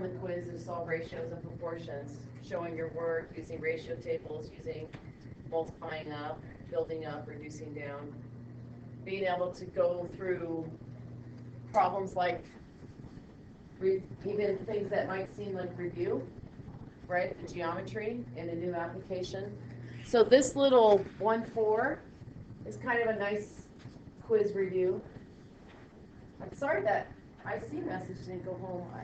the quiz is solve ratios and proportions, showing your work, using ratio tables, using multiplying up, building up, reducing down, being able to go through problems like even things that might seem like review, right? The geometry in a new application. So this little 1-4 is kind of a nice quiz review. I'm sorry that IC message didn't go home. I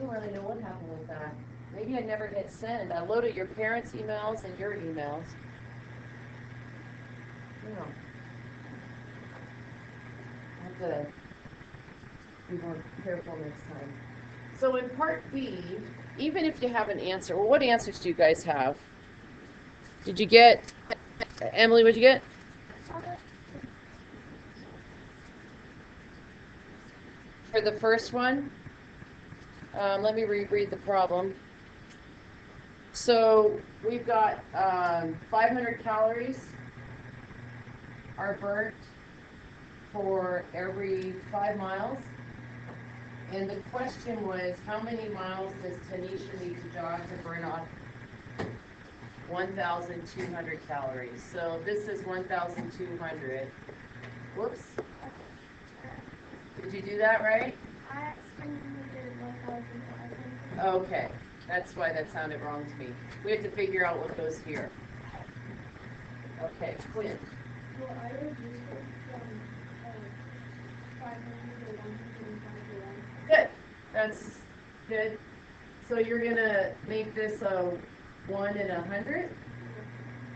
don't really know what happened with that. Maybe I never hit send. I loaded your parents' emails and your emails. No. I have to be more careful next time. So in part B, even if you have an answer, well, what answers do you guys have? Did you get, Emily, what'd you get? For the first one, let me reread the problem. So we've got 500 calories are burnt for every 5 miles. And the question was, how many miles does Tanisha need to jog to burn off 1,200 calories? So this is 1,200. Whoops. Did you do that right? Okay, that's why that sounded wrong to me. We have to figure out what goes here. Okay, Quinn. Well, I would use it from 500 to 125. Good. That's good. So you're gonna make this a 1 and 100.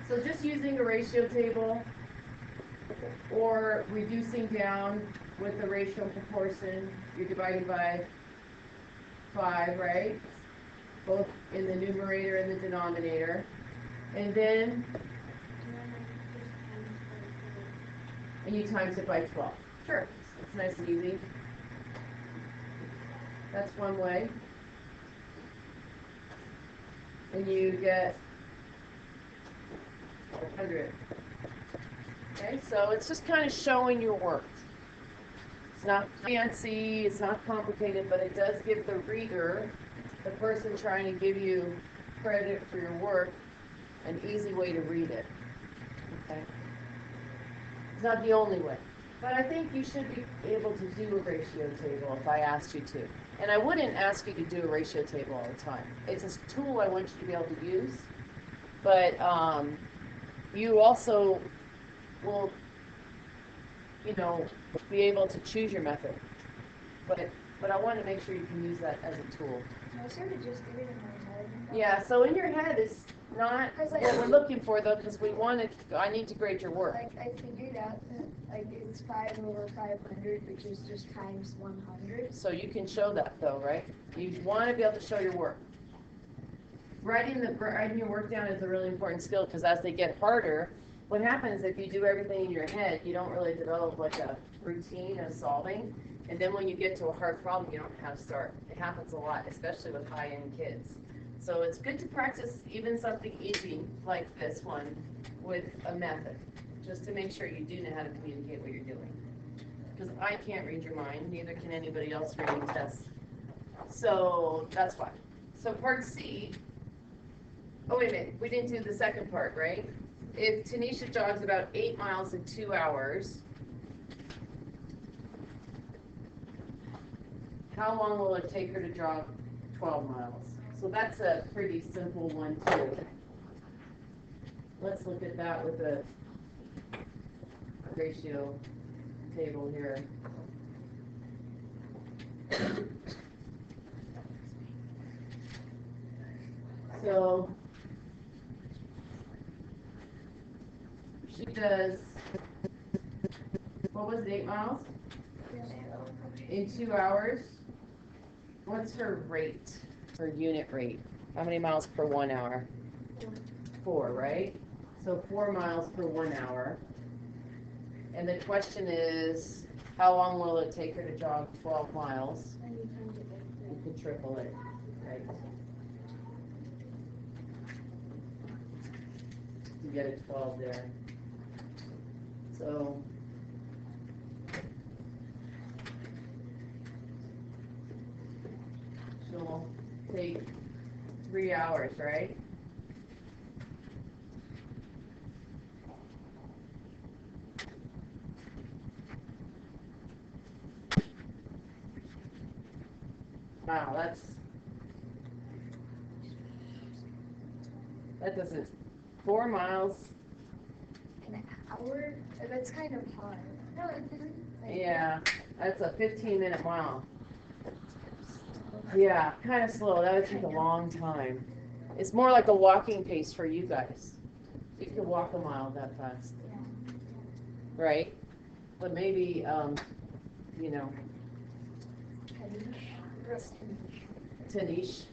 So just using a ratio table or reducing down with the ratio and proportion, you're dividing by 5, right? Both in the numerator and the denominator. And then you times it by 12. Sure, it's nice and easy. That's one way. And you get 100. Okay, so it's just kind of showing your work. It's not fancy, it's not complicated, but it does give the reader, the person trying to give you credit for your work, an easy way to read it. Okay. It's not the only way. But I think you should be able to do a ratio table if I asked you to. And I wouldn't ask you to do a ratio table all the time. It's a tool I want you to be able to use. But you also will, be able to choose your method. But I want to make sure you can use that as a tool. I sort of just did it in my head. Yeah, so in your head is not what we're looking for, though, because I need to grade your work. I figured out that it's 5 over 500, which is just times 100. So you can show that, though, right? You want to be able to show your work. Writing your work down is a really important skill, because as they get harder, what happens if you do everything in your head, you don't really develop like a routine of solving. And then when you get to a hard problem, you don't know how to start. It happens a lot, especially with high-end kids. So it's good to practice even something easy like this one with a method, just to make sure you do know how to communicate what you're doing. Because I can't read your mind, neither can anybody else reading tests. So that's why. So part C, oh wait a minute, we didn't do the second part, right? If Tanisha jogs about 8 miles in 2 hours, how long will it take her to jog 12 miles? So that's a pretty simple one too. Let's look at that with a ratio table here. So she does, what was it, 8 miles? In 2 hours. What's her rate, her unit rate? How many miles per 1 hour? 4, right? So 4 miles per 1 hour. And the question is, how long will it take her to jog 12 miles? You can triple it, right? To get a 12 there. So take 3 hours, right? Wow, that doesn't, 4 miles. An hour? That's kind of hard. No, it didn't. Yeah, that's a 15-minute mile. Yeah, kind of slow. That would take a long time. It's more like a walking pace for you guys. You could walk a mile that fast, right? But maybe, you know, Tanisha.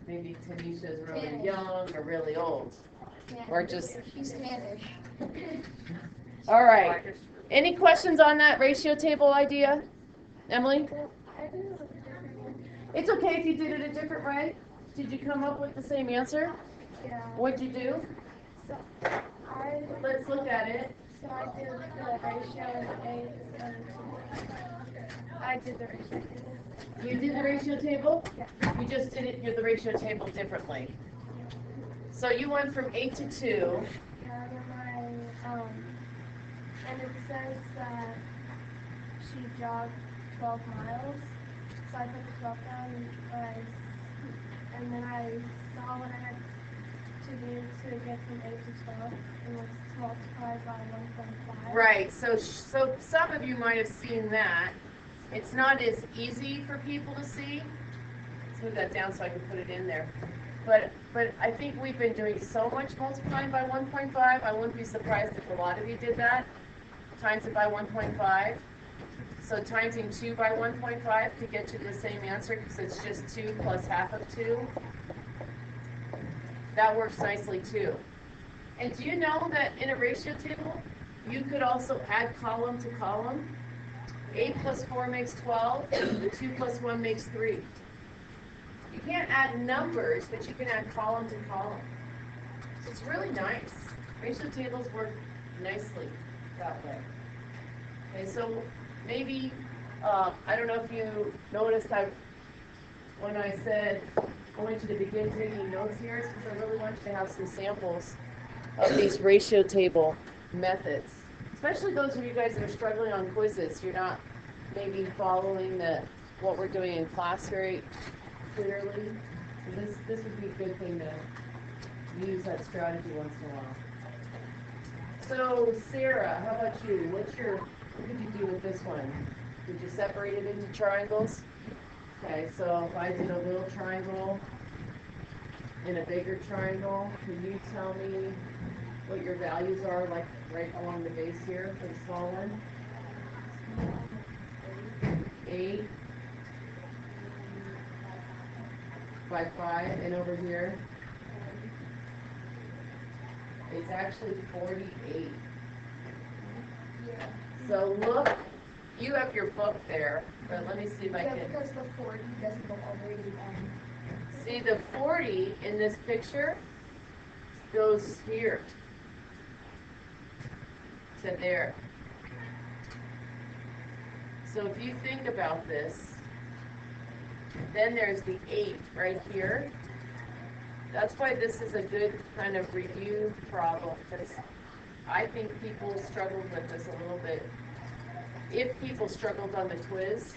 Maybe Tanisha's really young or really old. Or just. She's Spanish. All right. Any questions on that ratio table idea, Emily? It's okay if you did it a different way. Did you come up with the same answer? Yeah. What'd you do? So Let's look at it. So I did the ratio and I did the ratio table. You did the ratio table? Yeah. You just did it, the ratio table differently. So you went from 8 to 2. And it says that she jogged 12 miles. So I put the 12 down and then I saw what I had to do to get from 8 to 12 and was multiplied by 1.5. Right, so some of you might have seen that. It's not as easy for people to see. Let's move that down so I can put it in there. But I think we've been doing so much multiplying by 1.5, I wouldn't be surprised if a lot of you did that. Times it by 1.5. So timesing 2 by 1.5 to get you the same answer because it's just 2 plus half of 2. That works nicely too. And do you know that in a ratio table, you could also add column to column? 8 plus 4 makes 12, 2 plus 1 makes 3. You can't add numbers, but you can add column to column. So it's really nice. Ratio tables work nicely that way. Okay, so maybe, I don't know if you noticed when I said I want you to begin taking notes here, it's because I really want you to have some samples of these ratio table methods. Especially those of you guys that are struggling on quizzes, you're not maybe following what we're doing in class very clearly. So this would be a good thing to use that strategy once in a while. So Sarah, how about you? What did you do with this one? Did you separate it into triangles? Okay, so if I did a little triangle and a bigger triangle, can you tell me what your values are, like right along the base here for the small one? 8 by 5, and over here it's actually 48. So look, you have your book there, but let me see if I can. Because the 40 doesn't go already down. See, the 40 in this picture goes here to there. So if you think about this, then there's the 8 right here. That's why this is a good kind of review problem, because I think people struggled with this a little bit. If people struggled on the quiz,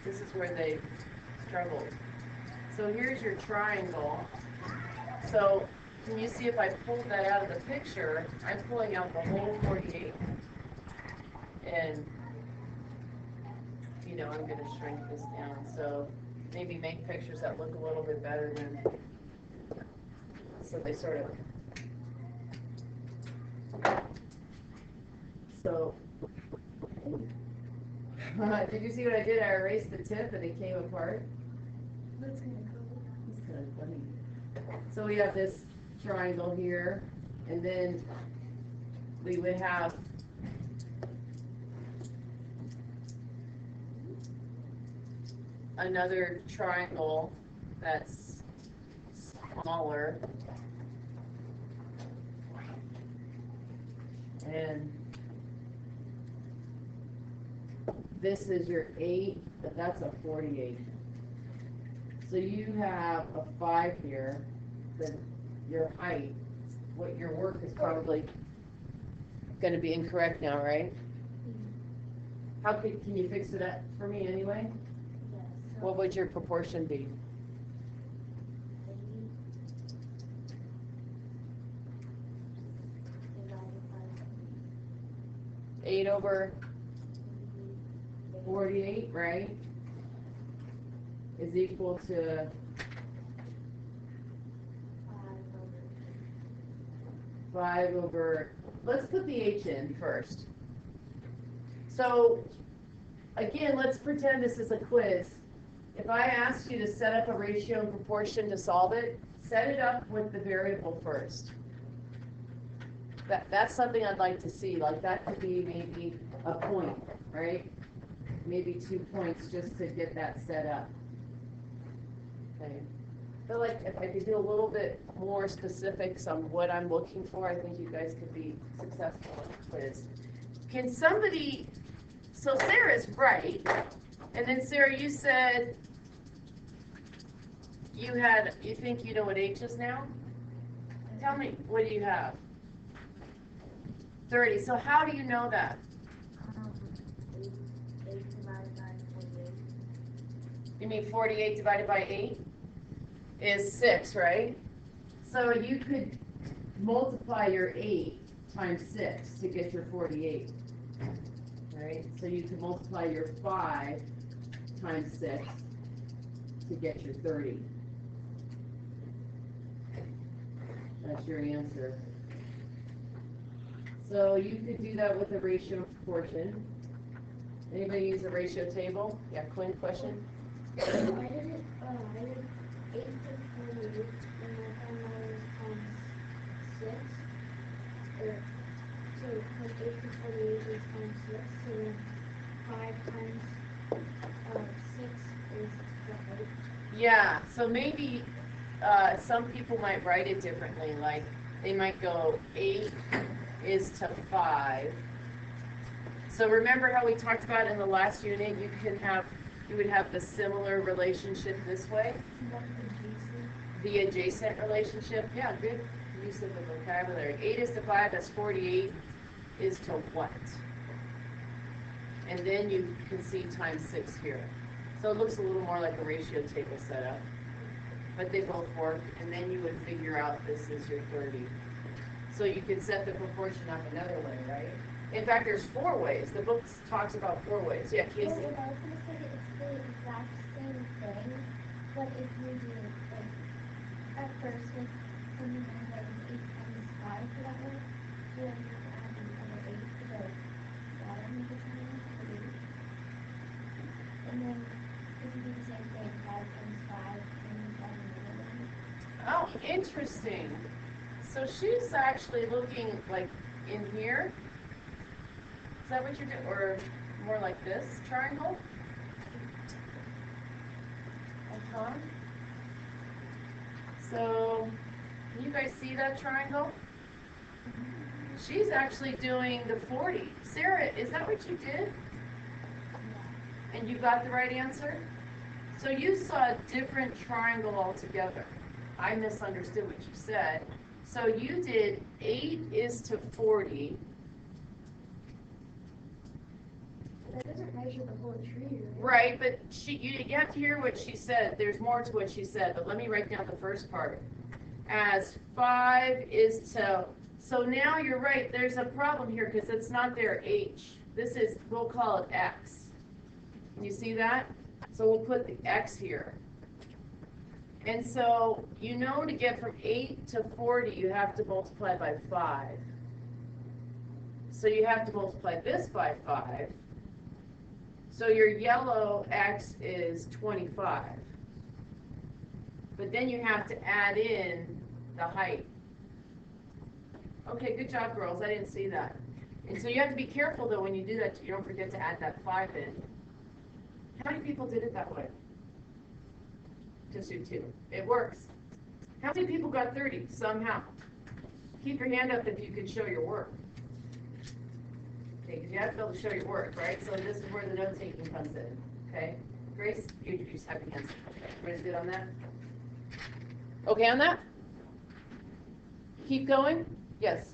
this is where they struggled. So here's your triangle. So can you see if I pulled that out of the picture, I'm pulling out the whole 48. And, you know, I'm going to shrink this down. So maybe make pictures that look a little bit better than, so they sort of, so, did you see what I did? I erased the tip and it came apart. That's kind of cool. It's kind of funny. So we have this triangle here, and then we would have another triangle that's smaller, and this is your 8, but that's a 48. So you have a 5 here, then your height, what your work is probably gonna be incorrect now, right? Can you fix it up for me anyway? Yes. What would your proportion be? 8 over 48, right? Is equal to 5 over, let's put the h in first. So, again, let's pretend this is a quiz. If I asked you to set up a ratio and proportion to solve it, set it up with the variable first. That's something I'd like to see. Like that could be maybe a point, right? Maybe 2 points just to get that set up. Okay. I feel like if I could do a little bit more specifics on what I'm looking for, I think you guys could be successful in the quiz. Can somebody, so Sarah's right, and then Sarah, you said you think you know what h is now? Tell me, what do you have? 30. So how do you know that? 8 divided by 48. You mean 48 divided by 8 is 6, right? So you could multiply your 8 times 6 to get your 48, right? So you could multiply your 5 times 6 to get your 30. That's your answer. So you could do that with a ratio of proportion. Anybody use a ratio table? Yeah, Quinn, question? I did 8 to 48, and my grandmother's times 6. So, like 8 to 48 is times 6, so then 5 times 6 is what, 8? Yeah, so maybe some people might write it differently, like they might go 8 is to 5. So remember how we talked about in the last unit, you would have the similar relationship this way? The adjacent relationship. Yeah, good use of the vocabulary. 8 is to 5, that's 48 is to what? And then you can see times 6 here. So it looks a little more like a ratio table setup. But they both work, and then you would figure out this is your 30. So you could set the proportion up another way, right? In fact, there's 4 ways. The book talks about 4 ways. Yeah, Casey? Well, I was going to say it's the exact same thing, but if you do, like, at first, when you do like 8 times 5 for that one, then you have to add another 8 to the bottom of the triangle for 8. And then, if you do the same thing, 5 times 5, then you add another 1. Oh, interesting. So she's actually looking like in here. Is that what you're doing? Or more like this triangle? Uh-huh. So, can you guys see that triangle? She's actually doing the 40. Sarah, is that what you did? And you got the right answer? So you saw a different triangle altogether. I misunderstood what you said. So you did 8 is to 40. That doesn't measure the whole tree, Right, right? but you have to hear what she said. There's more to what she said, but let me write down the first part. As 5 is to, so now you're right, there's a problem here because it's not their h. This is, we'll call it x. Can you see that? So we'll put the x here. And so, you know, to get from 8 to 40, you have to multiply by 5. So you have to multiply this by 5. So your yellow x is 25. But then you have to add in the height. Okay, good job, girls. I didn't see that. And so you have to be careful, though, when you do that, you don't forget to add that 5 in. How many people did it that way? Just you 2. It works. How many people got 30 somehow? Keep your hand up if you can show your work. Okay, because you have to be able to show your work, right? So this is where the note taking comes in, okay? Grace, you just have your hands. Everybody's good on that? Okay on that? Keep going? Yes.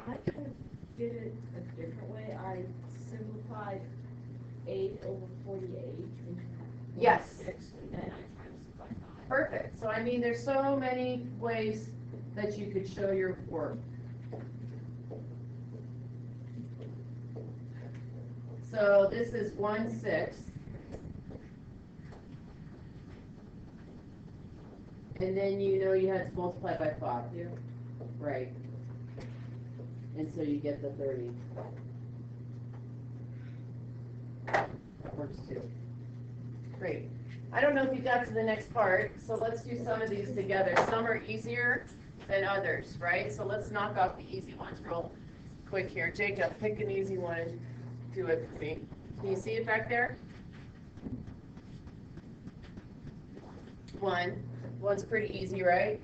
I kind of did it a different way. I simplified 8 over 48 into Yes. 6, and then I times it by 5. Perfect. So I mean, there's so many ways that you could show your work. So this is 1/6. And then you know you had to multiply by 5. Yeah. Right. And so you get the 30. Works too. Great. I don't know if you got to the next part, so let's do some of these together. Some are easier than others, right? So let's knock off the easy ones real quick here. Jacob, pick an easy one and do it for me. Can you see it back there? 1. One's pretty easy, right?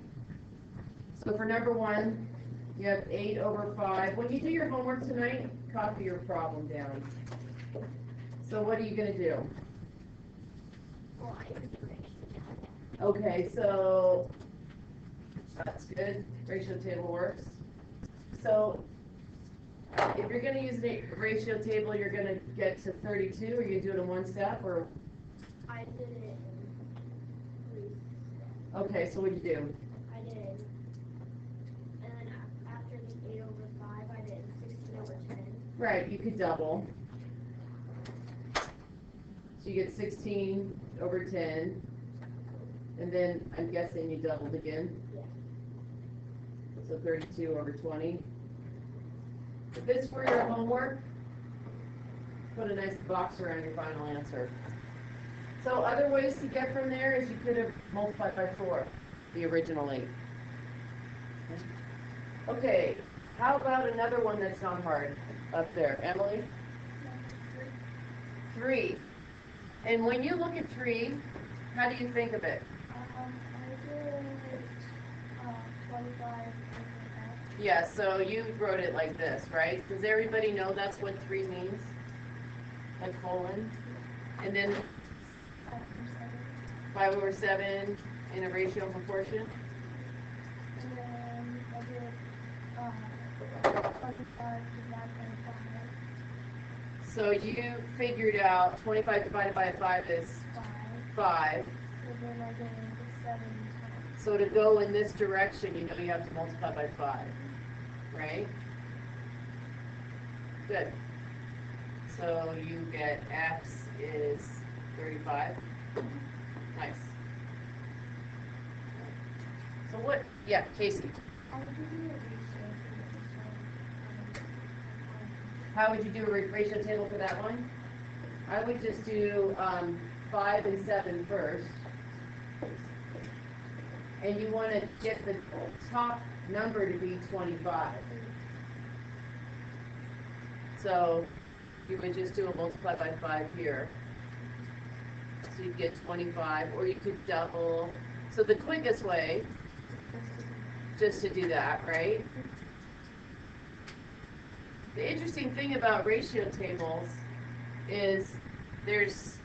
So for number 1, you have 8 over 5. When you do your homework tonight, copy your problem down. So what are you going to do? Okay, so that's good. Ratio table works. So if you're going to use a ratio table, you're going to get to 32, or you do it in one step, or? I did it in 3 steps. Okay, so what'd you do? I did, and then after the 8 over 5, I did 16 over 10. Right, you could double. So you get 16 over 10, and then I'm guessing you doubled again? Yeah. So 32 over 20. If it's for your homework, put a nice box around your final answer. So other ways to get from there is you could have multiplied by 4, the original 8. Okay, how about another one that's not hard up there? Emily? 3. And when you look at 3, how do you think of it? I did 25 over X. Yeah, so you wrote it like this, right? Does everybody know that's what 3 means? A colon? And then 5 over 7 in a ratio and proportion? And then I did 25 divided by 5. So you figured out 25 divided by 5 is 5. And then I did 7 times. So to go in this direction, you know you have to multiply by 5, right? Good. So you get x is 35. Nice. So what, yeah, Casey, I would do a ratio for how would you do a ratio table for that one? I would just do 5 and 7 first. And you want to get the top number to be 25. So you would just do a multiply by 5 here. So you get 25, or you could double. So the quickest way, just to do that, right? The interesting thing about ratio tables is there's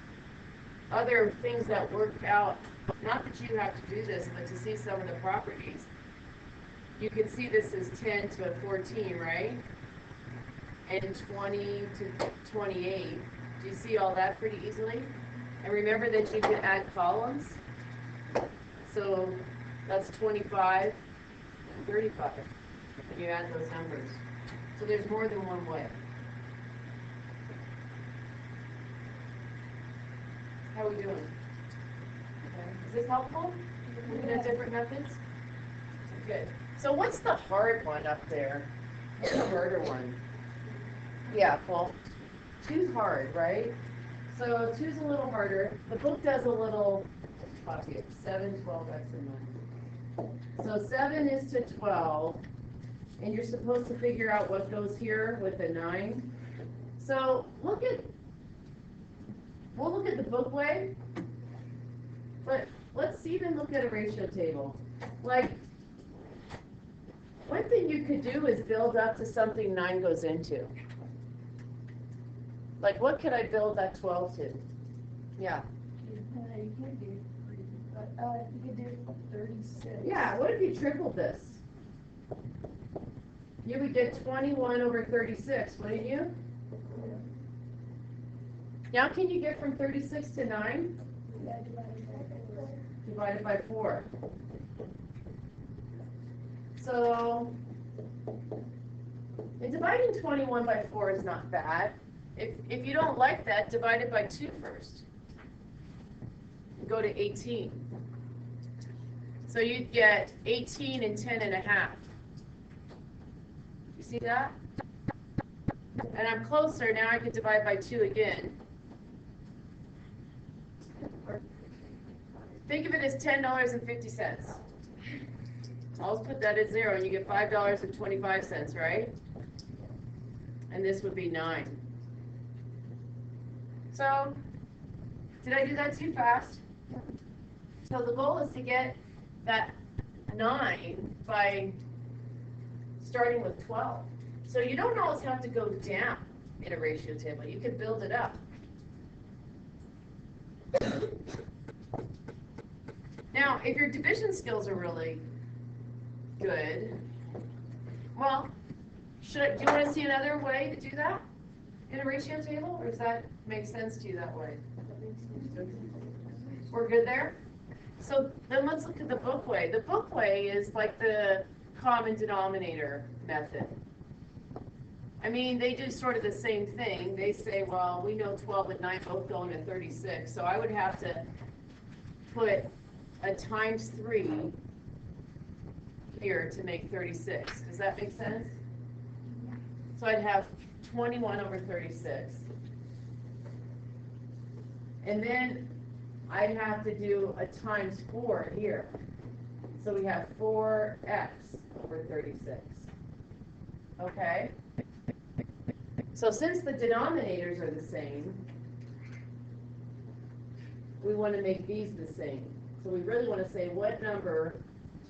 other things that work out, not that you have to do this, but to see some of the properties. You can see this is 10 to 14, right? And 20 to 28. Do you see all that pretty easily? And remember that you can add columns. So that's 25 and 35. And you add those numbers. So there's more than one way. How are we doing? Okay. Is this helpful? Looking at different methods? Good. So what's the hard one up there? What's the harder one? Yeah, well, 2's hard, right? So 2's a little harder. The book does a little, copy it, 7, 12, X, and 9. So 7 is to 12, and you're supposed to figure out what goes here with a 9. So we'll look at the book way, but let's even look at a ratio table. Like, one thing you could do is build up to something 9 goes into. Like, what could I build that 12 to? Yeah. you can do 3, but, you could do 36. Yeah, what if you tripled this? You would get 21 over 36, wouldn't you? Now can you get from 36 to 9? Yeah, divided Divided by 4. So, and dividing 21 by 4 is not bad. If you don't like that, divide it by 2 first. Go to 18. So you'd get 18 and 10 and a half. You see that? And I'm closer, now I can divide by 2 again. Think of it as $10.50. I'll put that at 0 and you get $5.25, right? And this would be 9. So, did I do that too fast? So the goal is to get that 9 by starting with 12. So you don't always have to go down in a ratio table. You can build it up. Now, if your division skills are really good, well, do you want to see another way to do that in a ratio table, or does that make sense to you that way? We're good there? So then let's look at the book way. The book way is like the common denominator method. I mean, they do sort of the same thing. They say, well, we know 12 and 9 both go into 36, so I would have to put a times 3 here to make 36. Does that make sense? So I'd have 21 over 36. And then I'd have to do a times 4 here. So we have 4x over 36. Okay? So since the denominators are the same, we want to make these the same. So we really want to say what number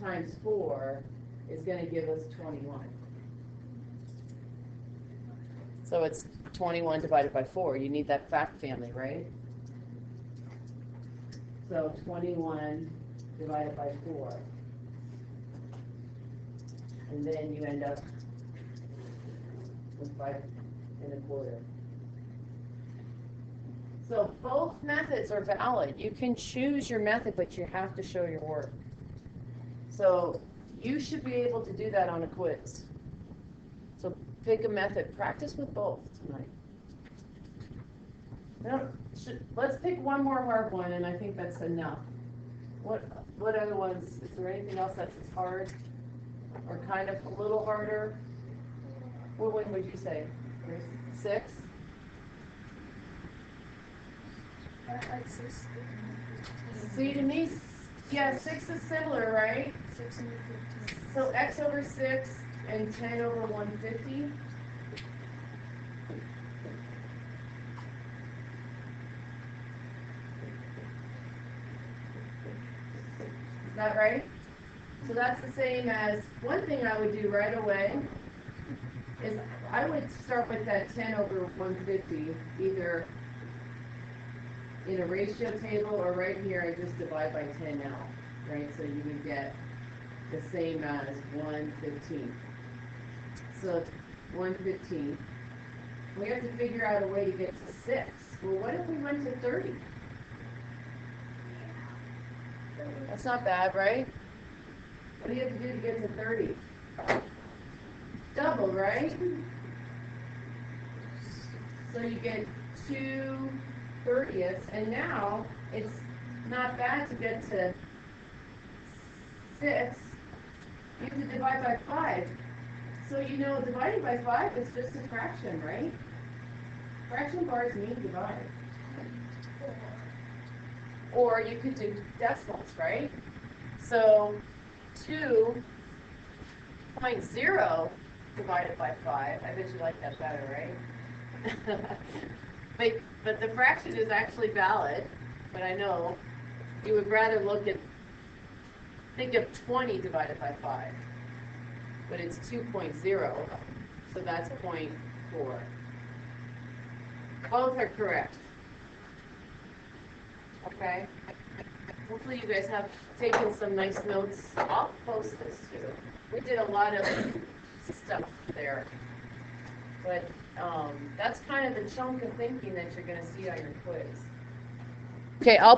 times 4 is going to give us 21. So it's 21 divided by 4. You need that fact family, right? So 21 divided by 4. And then you end up with 5 1/4. So both methods are valid. You can choose your method, but you have to show your work. So you should be able to do that on a quiz. So pick a method. Practice with both tonight. Now, let's pick one more hard one, and I think that's enough. What other ones? Is there anything else that's as hard or kind of a little harder? What one would you say? 6? like 6. See, to me, yeah, 6 is similar, right? 6 and 15. So x over 6 and 10 over 150. Is that right? So that's the same as, one thing I would do right away is I would start with that 10 over 150, either in a ratio table or right here, I just divide by 10 now, right? So you would get the same as 1/15. So 1/15. We have to figure out a way to get to 6. Well, what if we went to 30? That's not bad, right? What do you have to do to get to 30? Double, right? So you get 2/30ths, and now it's not bad to get to 6. You have to divide by 5. So you know dividing by 5 is just a fraction, right? Fraction bars mean divide. Or you could do decimals, right? So 2.0 divided by 5. I bet you like that better, right? But the fraction is actually valid. But I know you would rather think of 20 divided by 5. But it's 2.0, so that's 0.4. Both are correct. Okay? hopefully you guys have taken some nice notes. I'll post this too. We did a lot of stuff there. But that's kind of the chunk of thinking that you're gonna see on your quiz. Okay, I'll